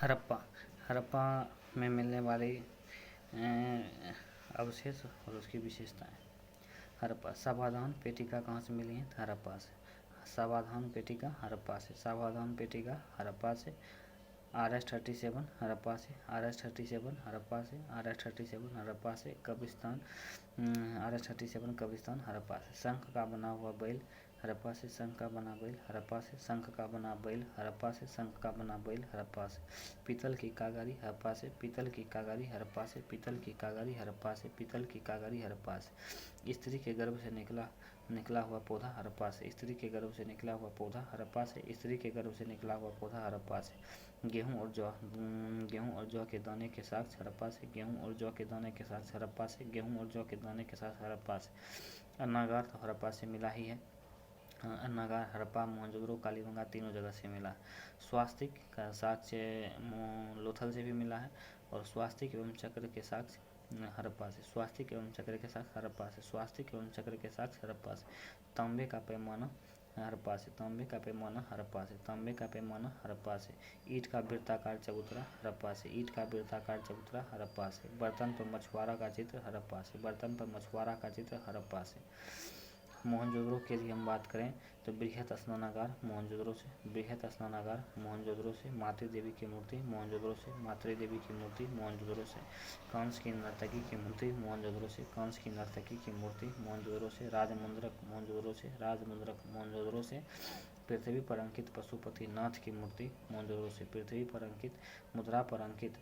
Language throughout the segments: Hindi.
हड़प्पा हड़प्पा में मिलने वाली अवशेष और उसकी विशेषताएं। हड़प्पा सावधान पेटिका कहाँ से मिली है? हड़प्पा से। सावधान पेटिका हड़प्पा से। सावधान पेटिका हड़प्पा से। RS-37 हड़प्पा से। RS-37 हड़प्पा से। RS-37 हड़प्पा से। कब्रिस्तान RS-37 कब्रिस्तान हड़प्पा से। शंख का बना हुआ बैल हड़प्पा से। शंख का बना बैल हड़प्पा से। शंख का बना बैल हड़प्पा से। शंख का बना बैल हड़प्पा से। पीतल की कागारी हड़प्पा से। पीतल की कागारी हड़प्पा से। पीतल की कागारी हड़प्पा से। पीतल की कागारी हड़प्पा से। स्त्री के गर्भ से निकला हुआ पौधा हड़प्पा से। स्त्री के गर्भ से निकला हुआ पौधा हड़प्पा से। स्त्री के गर्भ से निकला हुआ पौधा हड़प्पा से। गेहूं और जौ के दाने के साक्ष्य हड़प्पा से। गेहूं और जौ के दाने के साक्ष्य हड़प्पा से। गेहूं और जौ के दाने के साक्ष्य हड़प्पा से। अन्नागार तो हड़प्पा से मिला ही है। अन्नागार हड़प्पा मोहनजोदड़ो कालीबंगा तीनों जगह से मिला है। स्वास्तिक का साक्ष्य लोथल से भी मिला है और स्वास्तिक एवं चक्र के साक्ष्य हड़प्पा से। स्वास्तिक एवं चक्र के साक्ष्य हड़प्पा से। स्वास्तिक एवं चक्र के साक्ष्य हड़प्पा से। तांबे का पैमाना हड़प्पा से। तांबे का पैमाना हड़प्पा से। तांबे का पैमाना हड़प्पा से। ईंट का वृत्ताकार चबूतरा हड़प्पा से। ईंट का वृत्ताकार चबूतरा हड़प्पा से। बर्तन पर मछुआरा का चित्र हड़प्पा से। बर्तन पर मछुआरा का चित्र हड़प्पा से। मोहनजोदड़ो की यदि हम बात करें तो बृहत स्नानागार मोहनजोदड़ो से। बृहत स्नानागार मोहनजोदड़ो से। मातृ देवी की मूर्ति मोहनजोदड़ो से। मातृ देवी की मूर्ति मोहनजोदड़ो से। कंस की नर्तकी की मूर्ति मोहनजोदड़ो से। कंस की नर्तकी की मूर्ति मोहनजोदड़ो से। राजमुद्रक मोहनजोदड़ो से। राजमुद्रक मोहनजोदड़ो से। पृथ्वी पर अंकित पशुपति नाथ की मूर्ति मोहनजोदड़ो से। पृथ्वी पर अंकित मुद्रा पर अंकित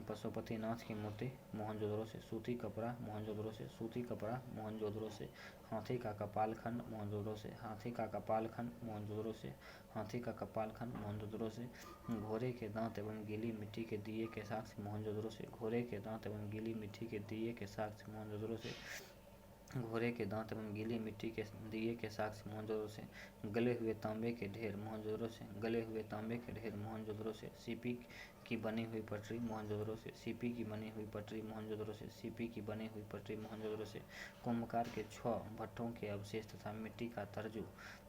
पशुपति नाथ की मूर्ति मोहनजोदड़ो से। सूती कपड़ा मोहनजोदड़ो से। सूती कपड़ा मोहनजोदड़ो से। हाथी का कपालखंड मोहनजोदड़ो से। हाथी का कपालखंड मोहनजोदड़ो से। हाथी का कपालखंड मोहनजोदड़ो से। घोड़े के दांत एवं गीली मिट्टी के दिए के साक्ष्य मोहनजोदड़ो से। घोड़े के दांत एवं गीली मिट्टी के दिए के साक्ष्य मोहनजोदड़ो से। घोड़े के दांत एवं गीली मिट्टी के दिए के साक्ष्य मोहनजोदड़ो से। गले हुए तांबे के ढेर मोहनजोदड़ो से। गले हुए तांबे के ढेर मोहनजोदड़ो से। सीपी की बनी हुई पटरी मोहनजोदड़ो से। सीपी की बनी हुई पटरी मोहनजोदड़ो से। सीपी की बनी हुई पटरी मोहनजोदड़ो से। कुंभकार के 6 भट्टों के अवशेष तथा मिट्टी का तराजू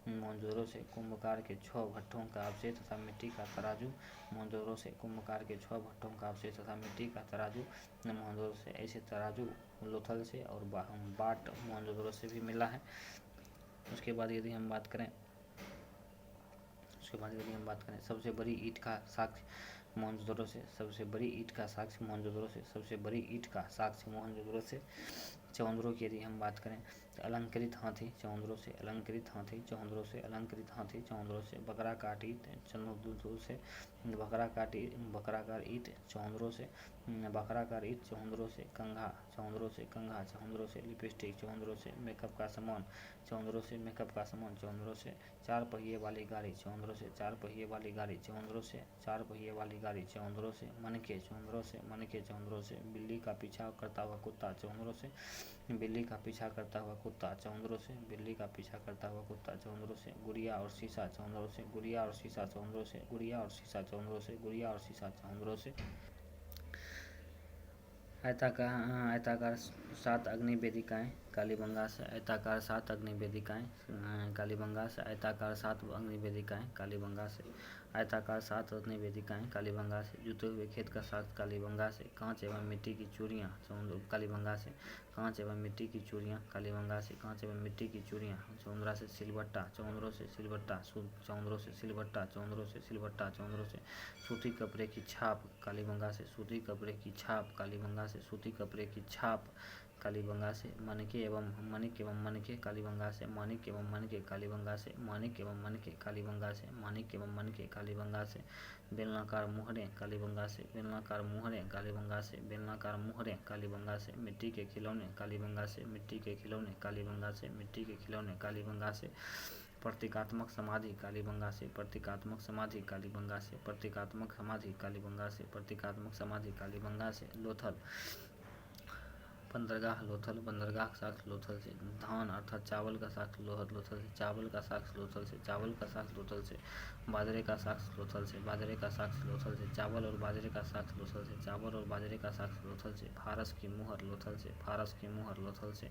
मोहनजोदड़ो से। कुंभकार के 6 भट्टों का अवशेष तथा मिट्टी का तराजू मोहनजोदड़ो से। कुंभकार के 6 भट्टों का अवशेष तथा मिट्टी का तराजू मोहनजोदड़ो से। ऐसे तराजू लोथल से और बाट मोहनजोदड़ो से भी मिला है। उसके बाद यदि हम बात करें सबसे बड़ी ईंट का साक्ष्य मोहनजोदड़ो से। सबसे बड़ी ईंट का साक्ष्य मोहनजोदड़ो से। सबसे बड़ी ईंट का साक्ष्य मोहनजोदड़ो से। चौंद्रों की यदि हम बात करें तो अलंकृत हाथी चौंद्रों से। अलंकृत हाथी चौंद्रों से। अलंकृत हाथी चौंद्रों से। बकरा काट ईंट चंद्रों से। बकराकार ईंट चौंद्रों से। बकराकार ईंट चौंद्रों से। कंघा चौंद्रों से। कंघा चौंद्रों से। लिपस्टिक चौंद्रों से। मेकअप का सामान चौंद्रों से। मेकअप का सामान चौंद्रों से। 4 पहिए वाली गाड़ी चौंद्रों से। 4 पहिए वाली गाड़ी चौंद्रों से। 4 पहिए वाली गाड़ी चौंद्रों से। मनके चौंद्रों से। मनके चौंद्रों से। बिल्ली का पीछा करता हुआ कुत्ता चौंद्रों से। बिल्ली का पीछा करता हुआ कुत्ता चौंद्रों से। बिल्ली का पीछा करता हुआ कुत्ता चौंद्रों से। गुड़िया और शीशा चौंद्रों से। गुड़िया और शीशा चौंद्रों से। गुड़िया और शीशा चौंद्रों से। गुड़िया और शीशा चौंद्रों से। आयताकार 7 अग्नि वेदिकाएँ कालीबंगा से। आयताकार 7 अग्नि वेदिकाएँ कालीबंगा से। आयताकार 7 अग्नि वेदिकाएँ कालीबंगा से। आयताकार 7 अग्नि वेदिकाएँ कालीबंगा से। जुते हुए खेत का साक्ष्य कालीबंगा से। कांच एवं मिट्टी की चूड़ियाँ कालीबंगा से। कांच एवं मिट्टी की चूड़ियाँ कालीबंगा से। कांच एवं मिट्टी की चूड़ियाँ चौंद्रा से। सिलबट्टा चौंद्रों से। सिलबट्टा चौंद्रों से। सिलबट्टा चौंद्रों से। सिलबट्टा चौंद्रों से। सूती कपड़े की छाप कालीबंगा से। सूती कपड़े की छाप कालीबंगा से। सूती कपड़े की छाप कालीबंगा से। मानिके एवं मनके कालीबंगा से। मानिक एवं मनके कालीबंगा से। मानिक एवं मनके कालीबंगा से। मानिक एवं मनके कालीबंगा से। बेलनाकार मुहरें कालीबंगा से। बेलनाकार मुहरें कालीबंगा से। बेलनाकार मुहरें कालीबंगा से। मिट्टी के खिलौने कालीबंगा से। मिट्टी के खिलौने कालीबंगा से। मिट्टी के खिलौने कालीबंगा से। प्रतीकात्मक समाधि कालीबंगा से। प्रतीकात्मक समाधि कालीबंगा से। प्रतीकात्मक समाधि कालीबंगा से। प्रतीकात्मक समाधि कालीबंगा से। लोथल बंदरगाह लोथल। बंदरगाह का साक्ष्य लोथल से। धान अर्थात चावल का साक्ष्य लोथल से। चावल का साक्ष्य लोथल से। चावल का साक्ष्य लोथल से। बाजरे का साक्ष्य लोथल से। बाजरे का साक्ष्य लोथल से। चावल और बाजरे का साक्ष्य लोथल से। चावल और बाजरे का साक्ष्य लोथल से। फारस की मुहर लोथल से। फारस की मुहर लोथल से।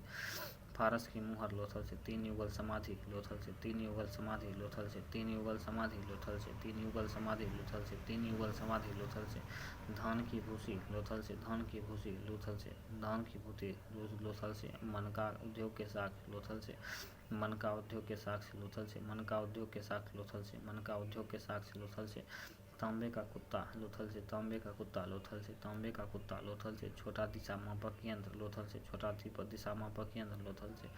फारस की मुहर लोथल से 3 युगल समाधि लोथल से 3 युगल समाधि लोथल से 3 युगल समाधि लोथल से 3 युगल समाधि लोथल से 3 युगल समाधि लोथल से धान की भूसी लोथल से धान की भूसी लोथल से धान की भूसी लोथल से मन का उद्योग के साथ लोथल से मन का उद्योग के साथ लोथल से मन का उद्योग के साथ लोथल से मन का उद्योग के साथ लोथल से तांबे का कुत्ता लोथल से तांबे का कुत्ता लोथल से तांबे का कुत्ता लोथल से छोटा दिशा मापक यंत्र लोथल से छोटा दिशा मापक यंत्र लोथल से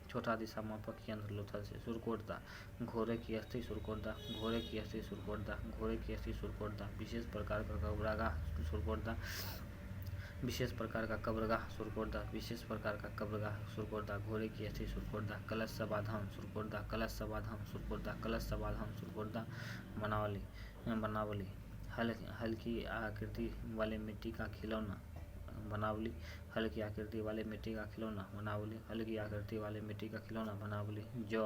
छोटा दिशा मापक यंत्र लोथल से सुरकोटदा घोड़े की अस्थि सुरकोटदा घोड़े की अस्थि सुरकोटदा घोड़े की अस्थि सुरकोटदा विशेष प्रकार का कब्रगाह सुरकोटदा विशेष प्रकार का कब्रगाह सुरकोटदा विशेष प्रकार का कब्रगाह सुरकोटदा घोड़े की अस्थि सुरकोटदा कलश समाधान सुरकोटदा कलश समाधान सुरकोटदा कलश समाधान सुरकोटदा बनावली बनावली हल्की आकृति वाले मिट्टी का खिलौना बनावली हल्की आकृति वाले मिट्टी का खिलौना बनावली हल्की आकृति वाले मिट्टी का खिलौना बनावली जौ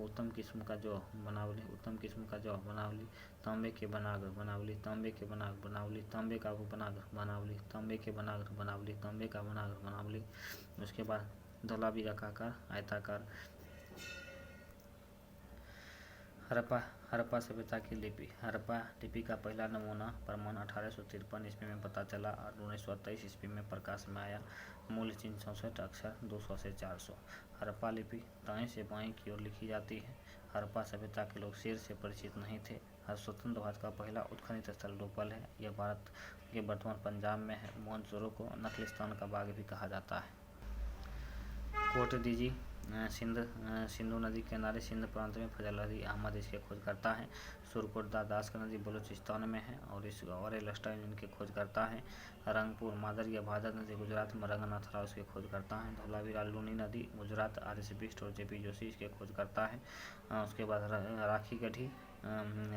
उत्तम किस्म का जौ बनावली उत्तम किस्म का जौ बनावली तांबे के बनागर बनावली तांबे के बनागर बनावली तांबे का बनागर बनावली तांबे के बनागर बनावली तांबे का बनागर बनावली। उसके बाद धौलावी आकार आयताकार हड़प्पा सभ्यता की लिपि हड़प्पा लिपि का पहला नमूना प्रमाण 1853 ईस्वी में पता चला और 1923 ईस्वी में प्रकाश में आया। मूल चिन्ह 64 अक्षर 200 से 400। हड़प्पा लिपि दाएं से बाएं की ओर लिखी जाती है। हड़प्पा सभ्यता के लोग शेर से परिचित नहीं थे। स्वतंत्र भारत का पहला उत्खनन स्थल डोपल है। यह भारत के वर्तमान पंजाब में है। मोहनजोदड़ो को नखलिस्तान का बाग भी कहा जाता है। कोटदीजी सिंधु नदी के किनारे सिंध प्रांत में फजल अली अहमद इसके खोजकर्ता है। सुरकोटदा दास का नदी बलूचिस्तान में है और एलस्टाइन इनके खोजकर्ता है। रंगपुर मादर या भादर नदी गुजरात में रंगनाथ राव इसके खोजकर्ता हैं। धौलावी लूनी नदी गुजरात आर.एस. बिष्ट और जे.पी. जोशी इसके खोजकर्ता है। उसके बाद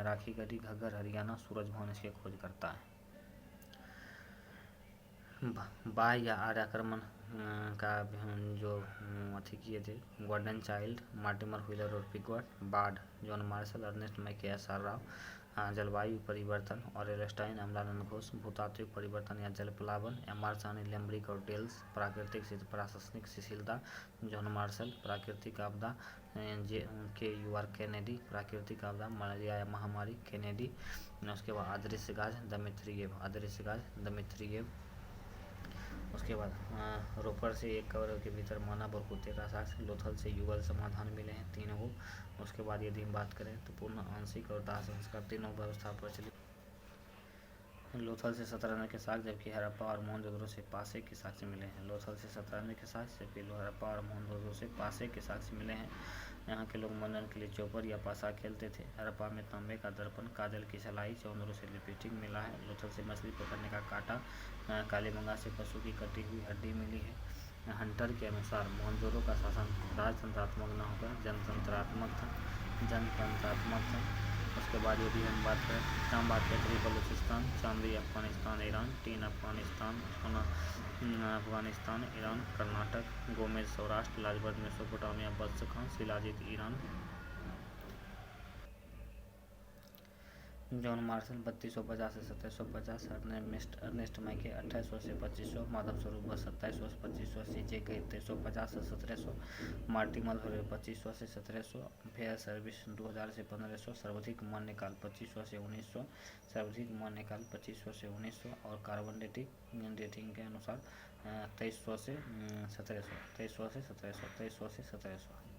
राखी गढ़ी घग्गर हरियाणा सूरज भवन इसके खोजकर्ता है। बाह्य या आर्य आक्रमण का जो अथी किए थे गोल्डन चाइल्ड मार्टिमर व्हीलर और पिकवर्ड बार्ड जॉन मार्शल अर्नेस्ट मैके एस.आर. राव जलवायु परिवर्तन और एलस्टाइन अम्लानंद घोष भूतात्विक परिवर्तन या जल प्लावन एम.आर. साहनी लेम्ब्रिक और टेल्स प्राकृतिक प्रशासनिक शिथिलता जॉन मार्शल प्राकृतिक आपदा के.यू.आर. केनेडी प्राकृतिक आपदा मलेरिया या महामारी केनेडी। उसके बाद अदृश्य गाज दमित्रियेव। उसके बाद रोपर से एक कवर के भीतर मानव और कुत्ते का साक्ष्य लोथल से युगल समाधान मिले हैं 3 गो। उसके बाद यदि हम बात करें तो पूर्ण आंशिक और दाह संस्कार तीनों व्यवस्था प्रचलित। लोथल से 17 के साक्ष्य जबकि हड़प्पा और मोहनजोदड़ो से पासे के साक्ष्य मिले हैं। लोथल से 17 के साक्ष्य जबकि हड़प्पा और मोहनजोदड़ो से पासे के साक्ष्य मिले हैं। यहाँ के लोग मनोरंजन के लिए चौपर या पासा खेलते थे। हड़प्पा में तांबे का दर्पण काजल की सलाई चौंदरों से लिपस्टिक मिला है। लोथल से मछली पकड़ने का कांटा कालीबंगा से पशु की कटी हुई हड्डी मिली है। हंटर के अनुसार मोहनजोदड़ो का शासन राजतंत्रात्मक न होकर जनतंत्रात्मक था। उसके बाद यदि हम बात करें बलूचिस्तान चांदी अफगानिस्तान ईरान टीन अफगानिस्तान ईरान कर्नाटक गोमेज सौराष्ट्र लाजबर्द मेसोपोटामिया बद्र खान शिलाजीत ईरान। जॉन मार्शल 3250 से 1750 अर्नेस्ट मैके 2800 से 2500 माधव स्वरूप 2700 से 2500 सीजे के 2350 से 1700 मार्टिमल 2500 से 1700 फेयर सर्विस 2000 से 1500 सर्वाधिक मान्य काल 2500 से 1900 सर्वाधिक मान्य काल 2500 से 1900 और कार्बन डेटिंग के अनुसार 2300 से 1700 2300 से 1700 2300 से 1700।